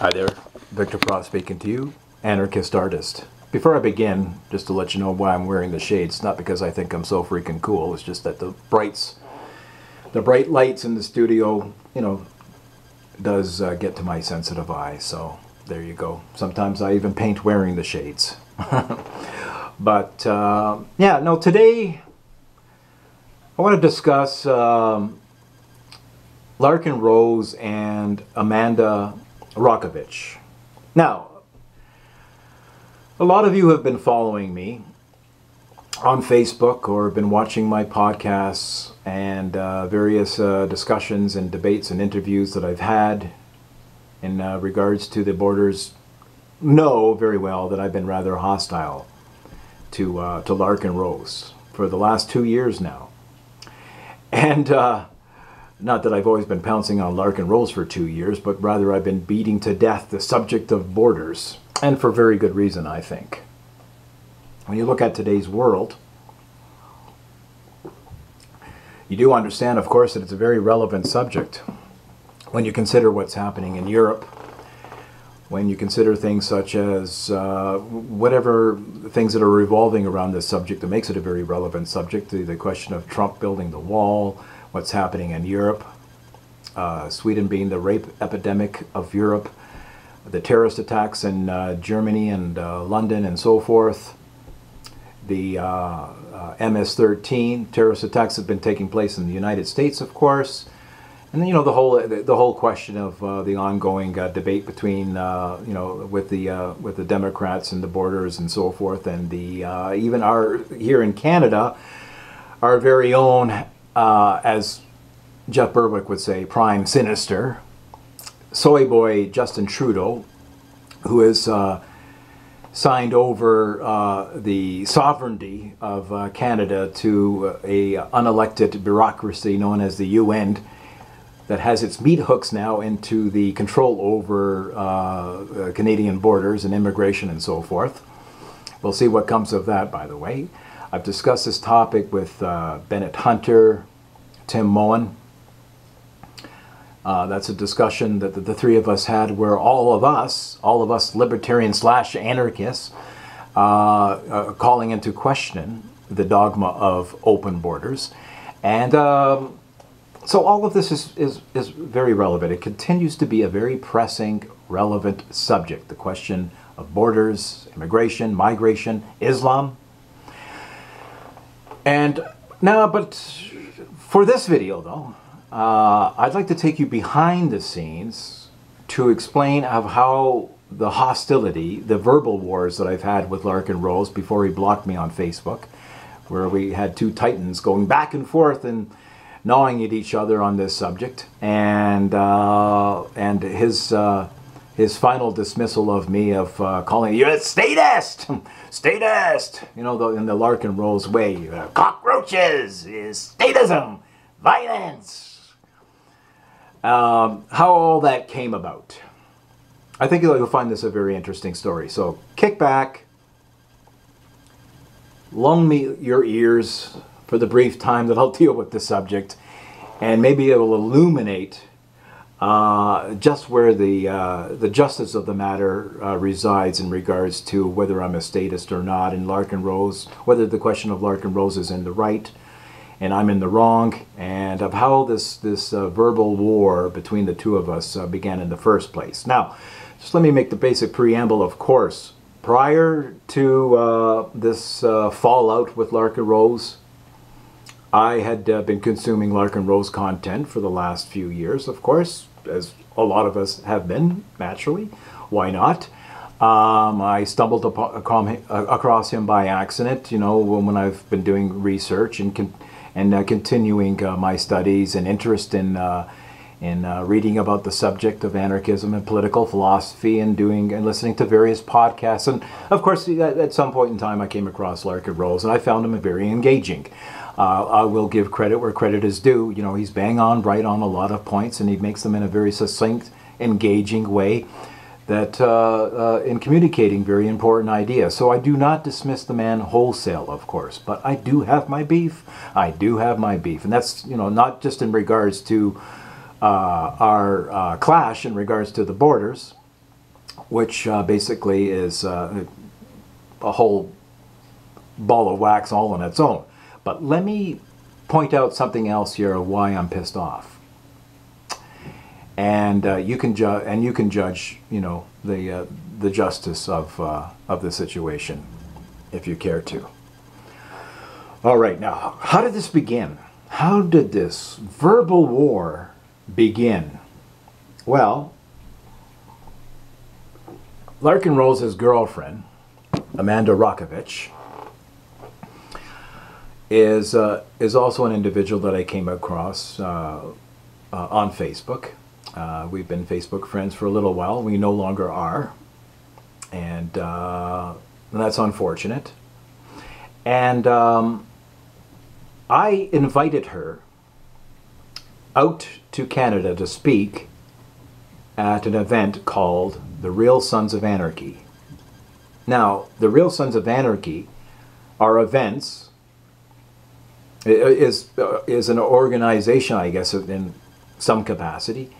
Hi there, Victor Pross speaking to you, anarchist artist. Before I begin, just to let you know why I'm wearing the shades, not because I think I'm so freaking cool, it's just that the bright lights in the studio, does get to my sensitive eye, so there you go. Sometimes I even paint wearing the shades. But, today I want to discuss Larken Rose and Amanda Rachwitz. Now, a lot of you have been following me on Facebook or been watching my podcasts and various discussions and debates and interviews that I've had in regards to the borders. Know very well that I've been rather hostile to Larken Rose for the last 2 years now. And not that I've always been pouncing on Larken Rose for 2 years, but rather I've been beating to death the subject of borders, and for very good reason, I think. When you look at today's world, you do understand, of course, that it's a very relevant subject when you consider what's happening in Europe, when you consider things such as whatever things that are revolving around this subject that makes it a very relevant subject, the question of Trump building the wall, what's happening in Europe, Sweden being the rape epidemic of Europe, the terrorist attacks in Germany and London and so forth, the MS-13 terrorist attacks have been taking place in the United States, of course, and then the whole question of the ongoing debate between with the Democrats and the borders and so forth, and the even our here in Canada, our very own. As Jeff Berwick would say, prime sinister, soy boy Justin Trudeau, who has signed over the sovereignty of Canada to a unelected bureaucracy known as the UN that has its meat hooks now into the control over Canadian borders and immigration and so forth. We'll see what comes of that, by the way. I've discussed this topic with Bennett Hunter, Tim Moen. That's a discussion that the three of us had where all of us libertarian / anarchists, calling into question the dogma of open borders. And so all of this is very relevant. It continues to be a very pressing, relevant subject. The question of borders, immigration, migration, Islam. And now, but for this video, though, I'd like to take you behind the scenes to explain of how the hostility, the verbal wars that I've had with Larken Rose before he blocked me on Facebook, where we had two titans going back and forth and gnawing at each other on this subject, and his final dismissal of me of calling you a statist, in the Larken Rose way, cockroaches is statism, violence. How all that came about. I think you'll find this a very interesting story. So kick back, loan me your ears for the brief time that I'll deal with the subject, and maybe it will illuminate just where the justice of the matter resides in regards to whether I'm a statist or not in Larken Rose, whether the question of Larken Rose is in the right and I'm in the wrong, and of how this verbal war between the two of us began in the first place. Now, just let me make the basic preamble, of course. Prior to this fallout with Larken Rose, I had been consuming Larken Rose content for the last few years, of course, as a lot of us have been, naturally. Why not? I stumbled across him by accident, when I've been doing research and continuing my studies and interest in reading about the subject of anarchism and political philosophy, and listening to various podcasts. And of course, at some point in time, I came across Larken Rose, and I found him very engaging. I will give credit where credit is due. He's bang on right on a lot of points, and he makes them in a very succinct, engaging way that in communicating very important ideas. So I do not dismiss the man wholesale, of course, but I do have my beef. I do have my beef, and that's not just in regards to our clash in regards to the borders, which basically is a whole ball of wax all on its own. But let me point out something else here of why I'm pissed off. And you can judge, you know, the justice of the situation, if you care to. All right, now, how did this begin? How did this verbal war begin? Well, Larken Rose's girlfriend, Amanda Rachwitz, is also an individual that I came across on Facebook. We've been Facebook friends for a little while. We no longer are, and that's unfortunate. And I invited her out to Canada to speak at an event called the Real Sons of Anarchy. Now, the Real Sons of Anarchy are events, is an organization, I guess, in some capacity,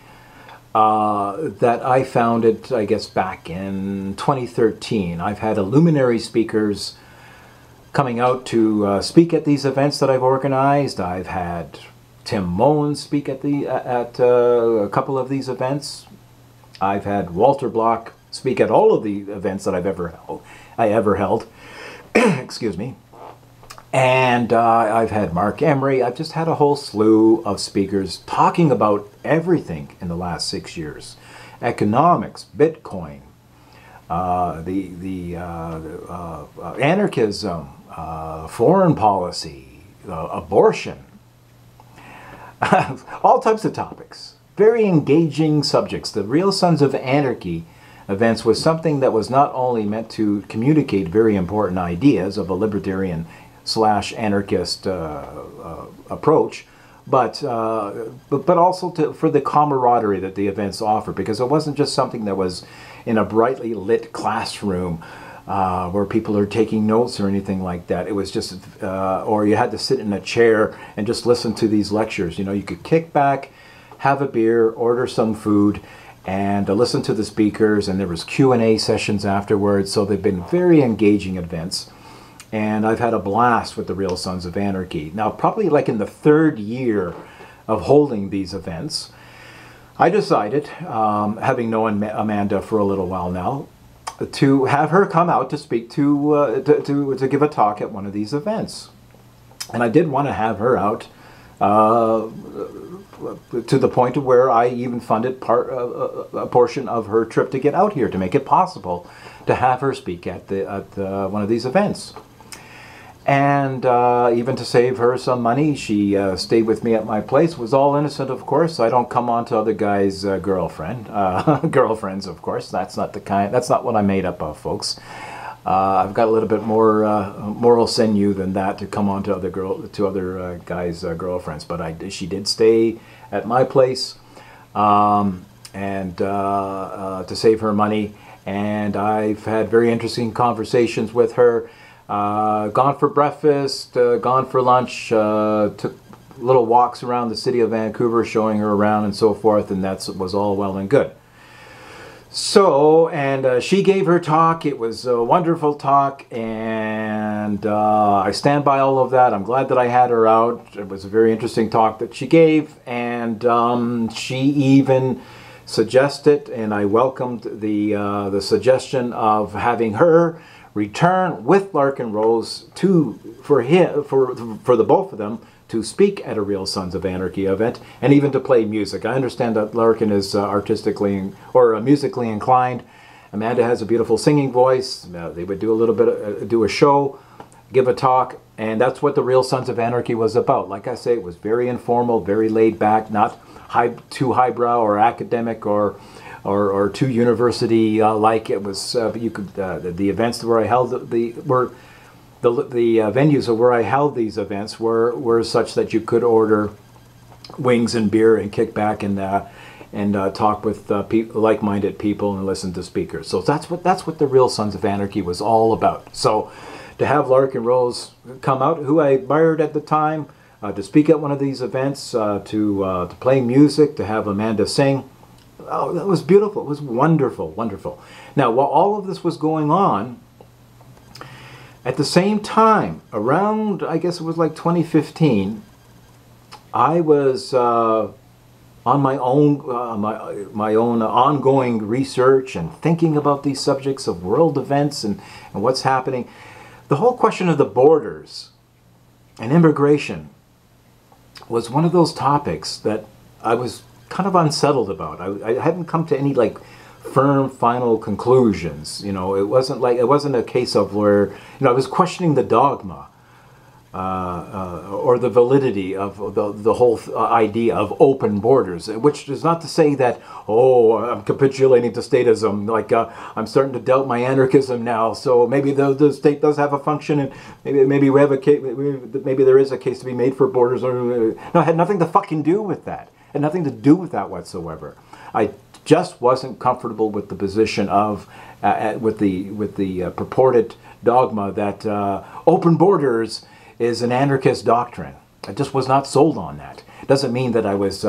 that I founded, I guess, back in 2013. I've had luminary speakers coming out to speak at these events that I've organized. I've had Tim Moen speak at a couple of these events. I've had Walter Block speak at all of the events that I ever held. Excuse me. And I've had Mark Emery. I've just had a whole slew of speakers talking about everything in the last 6 years: economics, Bitcoin, anarchism, foreign policy, abortion, all types of topics. Very engaging subjects. The Real Sons of Anarchy events was something that was not only meant to communicate very important ideas of a libertarian / anarchist approach, but also for the camaraderie that the events offer, because it wasn't just something that was in a brightly lit classroom where people are taking notes or anything like that. It was just, or you had to sit in a chair and just listen to these lectures. You know, you could kick back, have a beer, order some food, and listen to the speakers, and there was Q&A sessions afterwards. So they've been very engaging events, and I've had a blast with the Real Sons of Anarchy. Now, probably like in the 3rd year of holding these events, I decided, having known Amanda for a little while now, to have her come out to speak to give a talk at one of these events. And I did want to have her out to the point of where I even funded a portion of her trip to get out here to make it possible to have her speak at one of these events. And even to save her some money, she stayed with me at my place. Was all innocent, of course. I don't come on to other guys' girlfriends, of course. That's not what I'm made up of, folks. I've got a little bit more moral sinew than that to come on to other guys' girlfriends. But she did stay at my place, and to save her money. And I've had very interesting conversations with her. Gone for breakfast, gone for lunch, took little walks around the city of Vancouver, showing her around and so forth, and that was all well and good. So, and she gave her talk. It was a wonderful talk, and I stand by all of that. I'm glad that I had her out. It was a very interesting talk that she gave, and she even suggested, and I welcomed the suggestion of having her return with Larken Rose for the both of them to speak at a Real Sons of Anarchy event, and even to play music. I understand that Larken is artistically or musically inclined. Amanda has a beautiful singing voice. They would do a little bit, do a show, give a talk, and that's what the Real Sons of Anarchy was about. Like I say, it was very informal, very laid back, not too highbrow or academic or too university like. It was you could the events where I held the venues where I held these events were such that you could order wings and beer and kick back and talk with like-minded people and listen to speakers. So that's what the Real Sons of Anarchy was all about. So to have Larken Rose come out, who I admired at the time, to speak at one of these events, to play music, to have Amanda sing, oh, that was beautiful. It was wonderful, wonderful. Now, while all of this was going on, at the same time, around, I guess it was like 2015, I was on my own my own ongoing research and thinking about these subjects of world events and what's happening. The whole question of the borders and immigration was one of those topics that I was kind of unsettled about. I hadn't come to any like firm final conclusions. You know, it wasn't a case of where, you know, I was questioning the dogma or the validity of the whole idea of open borders, which is not to say that, oh, I'm capitulating to statism, like I'm starting to doubt my anarchism now, so maybe the state does have a function, and maybe we have a case, maybe there is a case to be made for borders. No, it had nothing to fucking do with that. It had nothing to do with that whatsoever. I just wasn't comfortable with the position of, with the purported dogma that open borders is an anarchist doctrine. I just was not sold on that. It doesn't mean that I was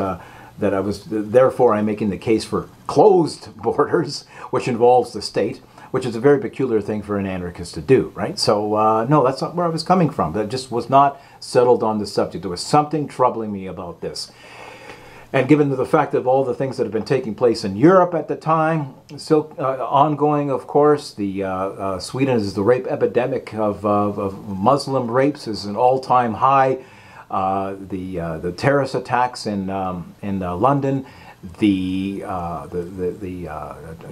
therefore I'm making the case for closed borders, which involves the state, which is a very peculiar thing for an anarchist to do, right? So no, that's not where I was coming from. That just was not settled on the subject. There was something troubling me about this. And given the fact of all the things that have been taking place in Europe at the time, still ongoing, of course, the Sweden is the rape epidemic of Muslim rapes is an all-time high. The terrorist attacks in London, the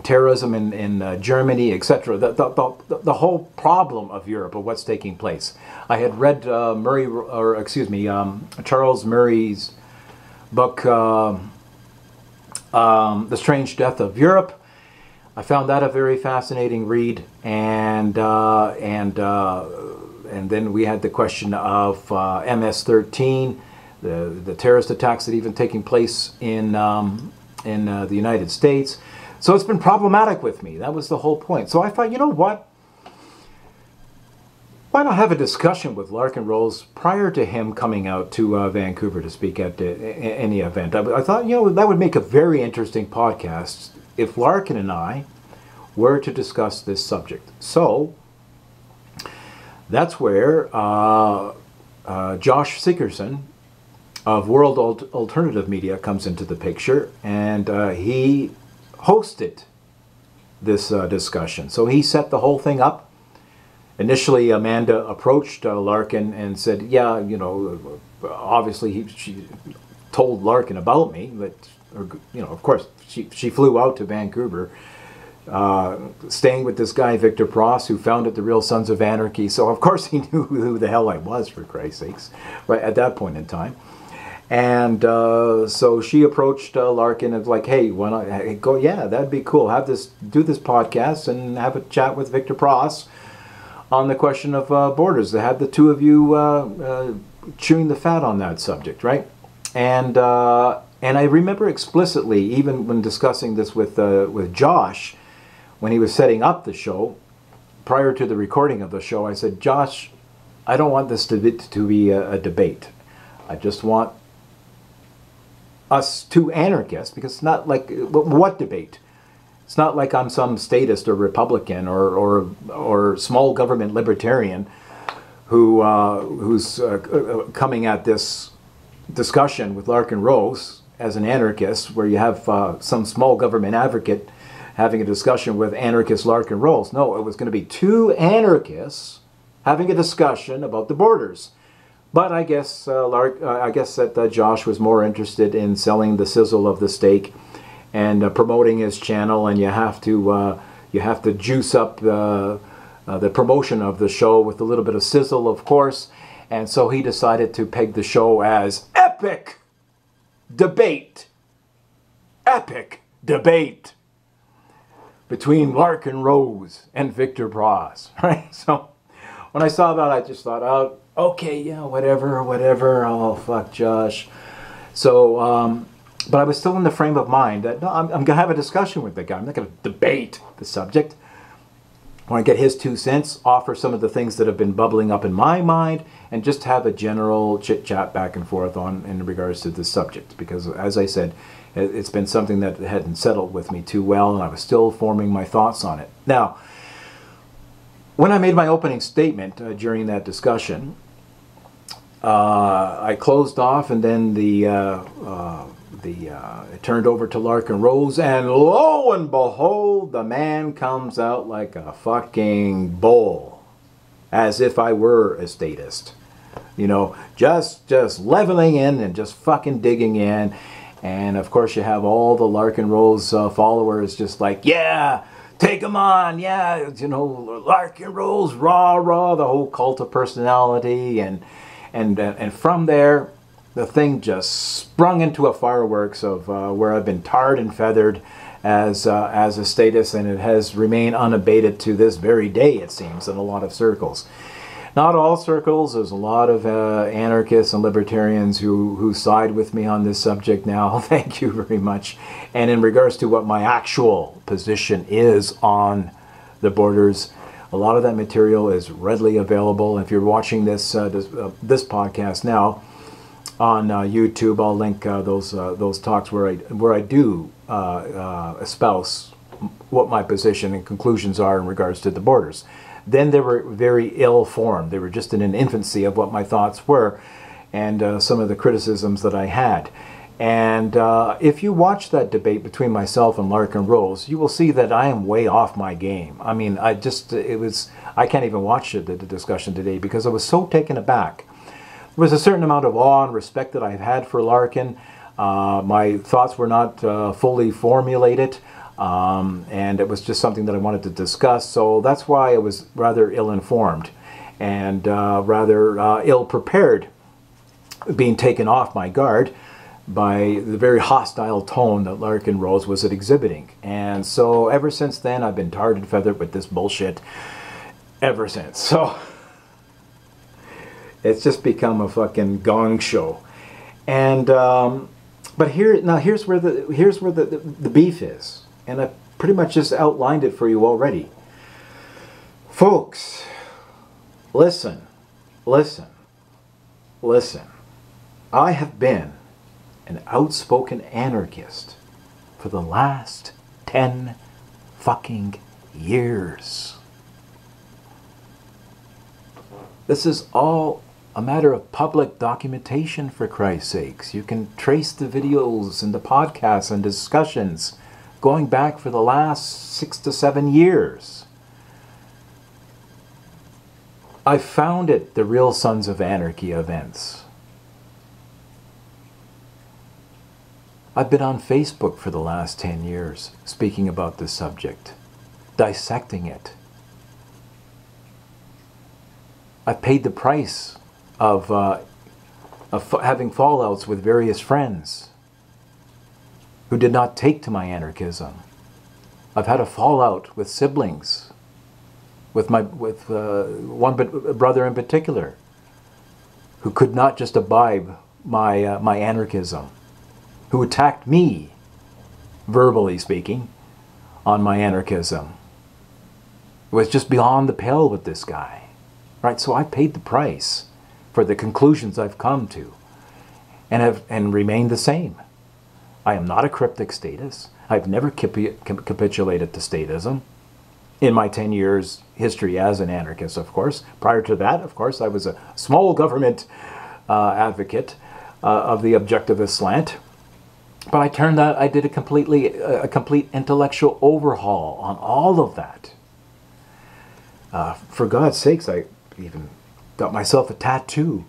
terrorism in Germany, etc. The whole problem of Europe, of what's taking place. I had read Charles Murray's book, The Strange Death of Europe. I found that a very fascinating read, and then we had the question of MS-13, the terrorist attacks that even taking place in the United States. So it's been problematic with me. That was the whole point. So I thought, you know what? Why not have a discussion with Larken Rose prior to him coming out to Vancouver to speak at any event? I thought, you know, that would make a very interesting podcast if Larken and I were to discuss this subject. So that's where Josh Sickerson of World Alternative Media comes into the picture, and he hosted this discussion. So he set the whole thing up. Initially, Amanda approached Larken and said, yeah, you know, obviously she told Larken about me, but, you know, of course, she flew out to Vancouver, staying with this guy, Victor Pross, who founded the Real Sons of Anarchy. So, of course, he knew who the hell I was, for Christ's sakes, right at that point in time. And so she approached Larken and was like, hey, why not go? Yeah, that'd be cool. Do this podcast and have a chat with Victor Pross on the question of borders. They had the two of you chewing the fat on that subject, right? And I remember explicitly, even when discussing this with Josh, when he was setting up the show, prior to the recording of the show, I said, Josh, I don't want this to be a debate. I just want us two anarchists, because it's not like, what debate? It's not like I'm some statist or Republican or small government libertarian who's coming at this discussion with Larken Rose as an anarchist, where you have some small government advocate having a discussion with anarchist Larken Rose. No, it was going to be two anarchists having a discussion about the borders. But I guess that Josh was more interested in selling the sizzle of the steak and promoting his channel, and you have to juice up the promotion of the show with a little bit of sizzle, of course. And so he decided to peg the show as epic debate between Larken Rose and Victor Pross, right? So when I saw that, I just thought, oh, okay, yeah, whatever. Oh, fuck Josh. So but I was still in the frame of mind that, no, I'm going to have a discussion with the guy. I'm not going to debate the subject. I want to get his 2 cents, offer some of the things that have been bubbling up in my mind, and just have a general chit-chat back and forth on in regards to this subject. Because, as I said, it's been something that hadn't settled with me too well, and I was still forming my thoughts on it. Now, when I made my opening statement during that discussion, I closed off, and then it turned over to Larken Rose, and lo and behold, the man comes out like a fucking bull, as if I were a statist, you know, just leveling in and just fucking digging in. And of course, you have all the Larken Rose followers just like, yeah, take him on, yeah, you know, Larken Rose, rah rah, the whole cult of personality, and from there, the thing just sprung into a fireworks of where I've been tarred and feathered as a statist, and it has remained unabated to this very day, it seems, in a lot of circles. Not all circles. There's a lot of anarchists and libertarians who side with me on this subject now. Thank you very much. And in regards to what my actual position is on the borders, a lot of that material is readily available. If you're watching this podcast now on YouTube, I'll link those talks where I do espouse what my position and conclusions are in regards to the borders. Then they were very ill-formed. They were just in an infancy of what my thoughts were, and some of the criticisms that I had. And if you watch that debate between myself and Larken Rose, you will see that I am way off my game. I mean, I can't even watch the discussion today because I was so taken aback. There was a certain amount of awe and respect that I've had for Larken. My thoughts were not fully formulated. And it was just something that I wanted to discuss, so that's why I was rather ill-informed and rather ill-prepared, being taken off my guard by the very hostile tone that Larken Rose was exhibiting. And so ever since then, I've been tarred and feathered with this bullshit ever since. So it's just become a fucking gong show. And but here's where the beef is. And I pretty much just outlined it for you already. Folks, listen. I have been an outspoken anarchist for the last 10 fucking years. This is all a matter of public documentation, for Christ's sakes. You can trace the videos and the podcasts and discussions going back for the last 6 to 7 years. I founded the Real Sons of Anarchy events. I've been on Facebook for the last 10 years speaking about this subject, dissecting it. I've paid the price of having fallouts with various friends who did not take to my anarchism. I've had a fallout with siblings, with one brother in particular, who could not just abide my anarchism, who attacked me, verbally speaking, on my anarchism. It was just beyond the pale with this guy, right? So I paid the price for the conclusions I've come to, and remained the same. I am not a cryptic statist. I've never capitulated to statism in my 10 years history as an anarchist, of course. Prior to that, of course, I was a small government advocate of the objectivist slant. But I did a complete intellectual overhaul on all of that. For God's sakes, I even got myself a tattoo.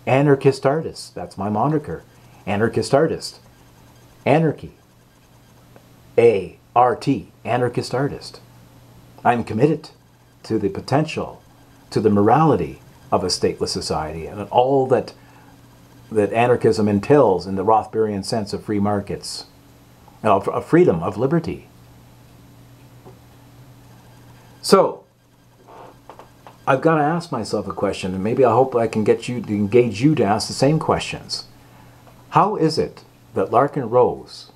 Anarchist artist, that's my moniker. Anarchist artist. Anarchy. A-R-T, anarchist artist. I'm committed to the potential, to the morality of a stateless society and all that anarchism entails in the Rothbarian sense of free markets, of freedom, of liberty. So, I've got to ask myself a question, and maybe I hope I can get you to engage you to ask the same questions. How is it that Larken Rose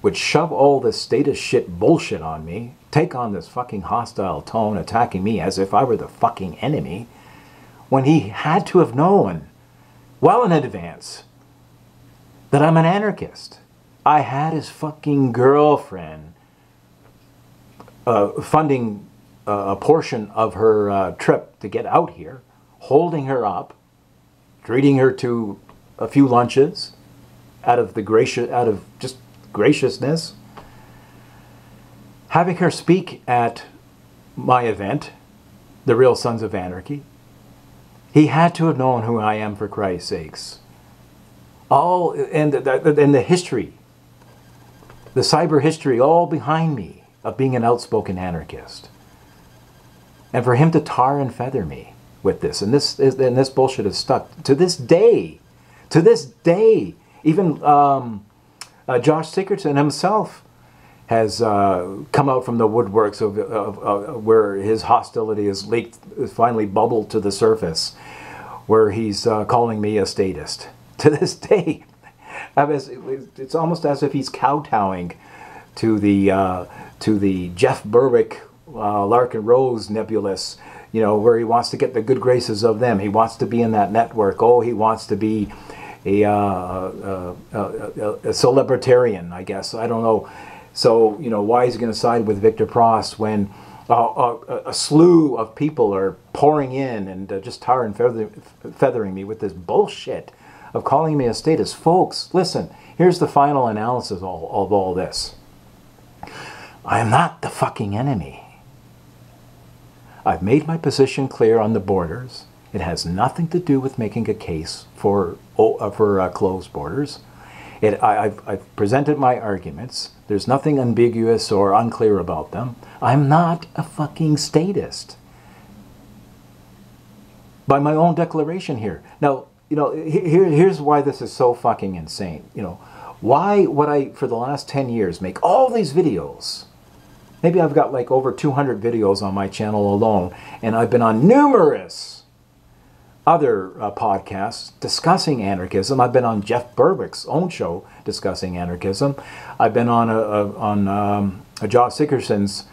would shove all this statist shit bullshit on me, take on this fucking hostile tone, attacking me as if I were the fucking enemy, when he had to have known well in advance that I'm an anarchist. I had his fucking girlfriend funding a portion of her trip to get out here, holding her up, treating her to a few lunches out of just graciousness, having her speak at my event, The Real Sons of Anarchy. He had to have known who I am, for Christ's sakes. All and the history, the cyber history, all behind me of being an outspoken anarchist. And for him to tar and feather me with this, and this bullshit is stuck to this day. To this day, even Josh Sickerton himself has come out from the woodworks of where his hostility is leaked, finally bubbled to the surface, where he's calling me a statist. To this day, it's almost as if he's kowtowing to the Jeff Berwick, Larken Rose nebulous, where he wants to get the good graces of them. He wants to be in that network. Oh, he wants to be a celebritarian, I guess. I don't know. So, why is he going to side with Victor Prost when a slew of people are pouring in and just tar and feathering me with this bullshit of calling me a statist? Folks, listen, here's the final analysis of all this. I am not the fucking enemy. I've made my position clear on the borders. It has nothing to do with making a case for closed borders. I've presented my arguments. There's nothing ambiguous or unclear about them. I'm not a fucking statist. By my own declaration here. Now, here's why this is so fucking insane. Why would I, for the last 10 years, make all these videos? Maybe I've got like over 200 videos on my channel alone, and I've been on numerous other podcasts discussing anarchism. I've been on Jeff Berwick's own show discussing anarchism. I've been on Josh Sickerson's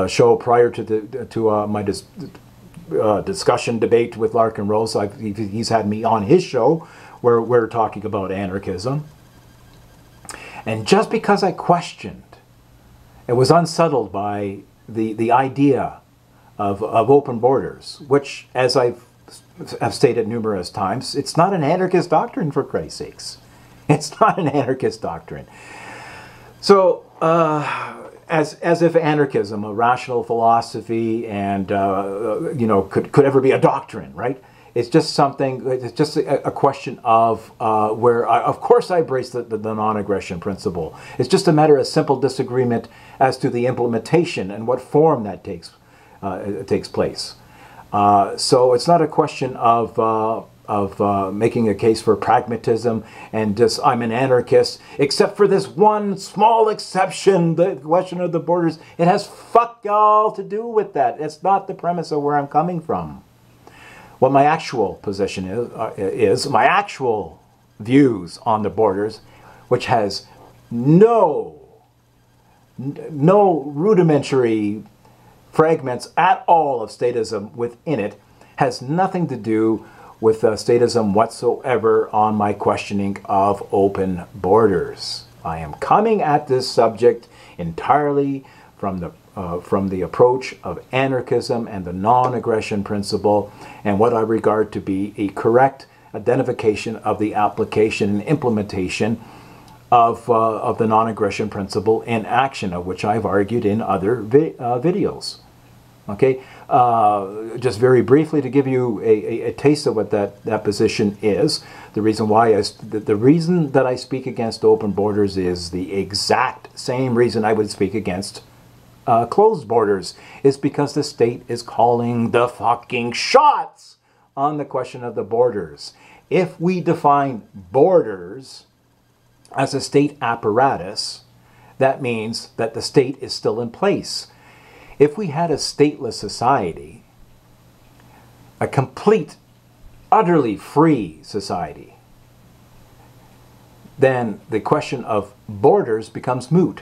show prior to my discussion debate with Larken Rose. He's had me on his show where we're talking about anarchism. And just because I questioned, it was unsettled by the idea of open borders, which, as I've stated numerous times, it's not an anarchist doctrine, for Christ's sakes. It's not an anarchist doctrine. So, as if anarchism, a rational philosophy, and could ever be a doctrine, right? It's just something. It's just a question of where, of course, I embrace the non-aggression principle. It's just a matter of simple disagreement as to the implementation and what form that takes place. So it's not a question of making a case for pragmatism and just I'm an anarchist, except for this one small exception, the question of the borders. It has fuck all to do with that. It's not the premise of where I'm coming from. What my actual position is my actual views on the borders, which has no rudimentary fragments at all of statism within it, has nothing to do with statism whatsoever on my questioning of open borders. I am coming at this subject entirely from the approach of anarchism and the non-aggression principle, and what I regard to be a correct identification of the application and implementation of the non-aggression principle in action, of which I've argued in other videos. Okay, just very briefly to give you a taste of what that position is. The reason that I speak against open borders is the exact same reason I would speak against closed borders, is because the state is calling the fucking shots on the question of the borders. If we define borders as a state apparatus, that means that the state is still in place. If we had a stateless society, a complete, utterly free society, then the question of borders becomes moot.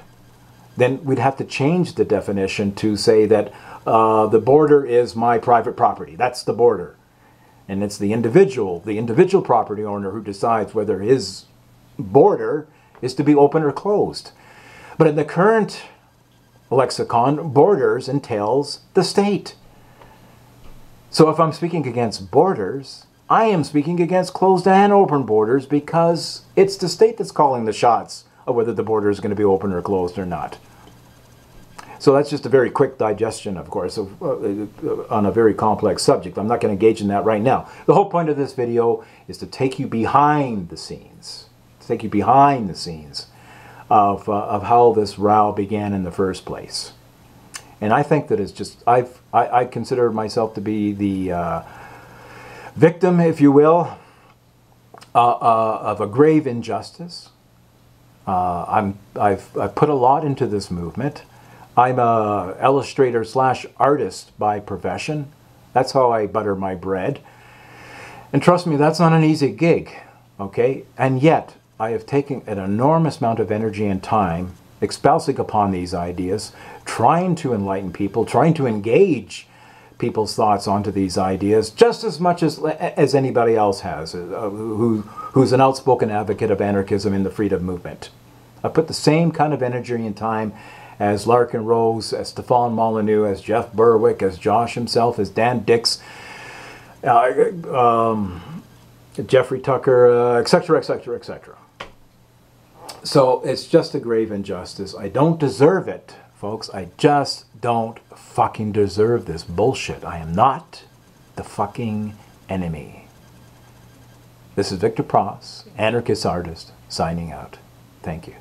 Then we'd have to change the definition to say that the border is my private property. That's the border. And it's the individual property owner who decides whether his border is to be open or closed. But in the current lexicon, borders entails the state. So if I'm speaking against borders, I am speaking against closed and open borders because it's the state that's calling the shots of whether the border is going to be open or closed or not. So that's just a very quick digestion, of course, on a very complex subject. I'm not going to engage in that right now. The whole point of this video is to take you behind the scenes, of how this row began in the first place. And I think that it's just, I consider myself to be the victim, if you will, of a grave injustice. I've put a lot into this movement. I'm a illustrator / artist by profession. That's how I butter my bread. And trust me, that's not an easy gig, okay? And yet, I have taken an enormous amount of energy and time espousing upon these ideas, trying to enlighten people, trying to engage people's thoughts onto these ideas just as much as anybody else has, who's an outspoken advocate of anarchism in the freedom movement. I put the same kind of energy and time as Larken Rose, as Stefan Molyneux, as Jeff Berwick, as Josh himself, as Dan Dix, Jeffrey Tucker, etc., etc., etc. So it's just a grave injustice. I don't deserve it, folks. I just don't fucking deserve this bullshit. I am not the fucking enemy. This is Victor Pross, anarchist artist, signing out. Thank you.